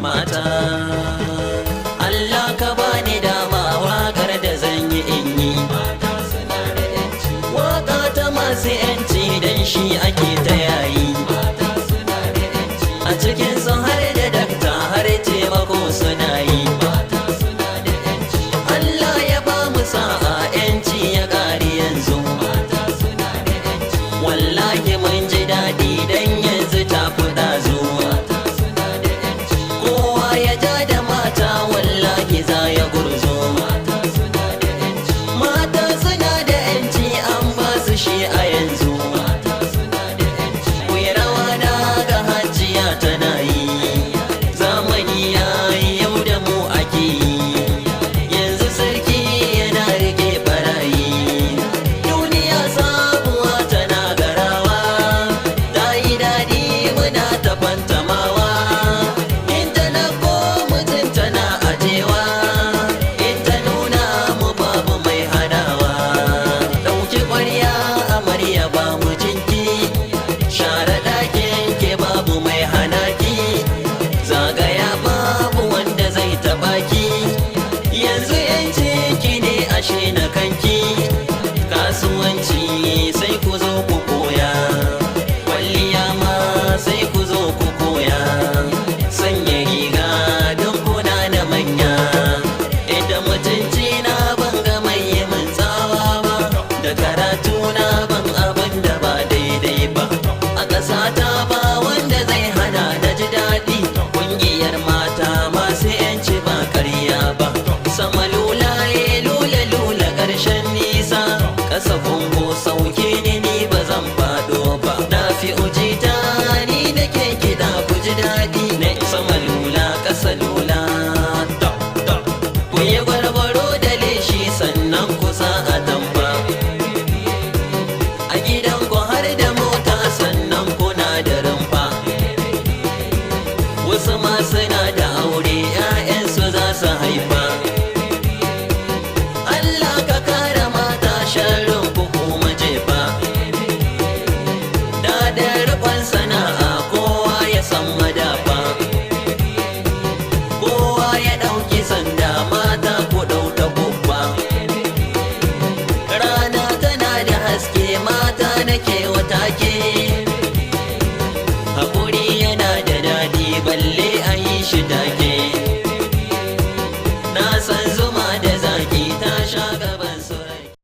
mata. Allah ka bani dama waƙar da zan yi in yi. Waƙa ta masu yanci dan shi ake ta yayi. A cikin sun har da dakta har taimako suna yi. Allah ya ba mu sa'a yanci ya ƙari yanzu. Wallahi mun ji daɗi dan yanzu ta fi ɗazu. Kowa ya ja da mata wallahi za ya gurzo. Mata suna da yanci an ba su shi a yanzu. Kuyi rawa na ga hajiya tana yi. Zamani ya yi yau da mu ake yi. Yanzu sarki yana rike barayi. Duniya sabuwa tana garawa. Ta yi daɗi muna ta fantamawa. In ta ko mutum tana ajewa. In ta nuna mu babu mai hadawa. Ɗauki ƙwarya amarya ba mu jinki. Share ɗakin ke babu mai hanaki. Zagaya babu wanda zai taɓa ki. Yanzu yanci ki ne ashe na kanki. Kasuwanci sai ku zo ku koya. Kwalliya ma sai ku zo ku koya. Sanya riga don kuna da manya. Idan mutunci na ban ga mai yi min tsawa ba. Da karatu na ban abin da ba daidai ba. A ƙasata ba wanda zai hana da ji daɗi. Ƙungiyar mata masu yanci ba karya ba. Sama lulaye lula lula ƙarshen nisa. Ƙasa kungo sauke ni ba zan faɗo ba. Na fi ujita ni nake kiɗa ku ji daɗi. Na sama lula ƙasa lula. Ku yi barbaro da leshi sannan ku sa a tamba. A gidan ku har da mota sannan kuna da rumfa. Wasu ma suna da aure 'ya'yansu za su haifa. Allah ka kare mata sharrin ku kuma jefa. Da riƙon sana'a kowa ya san madafa. Kowa ya ɗauki sanda mata ku ɗauta kubba. Rana tana da haske mata nake wata ke. Haƙuri yana da daɗi balle a yi shi take.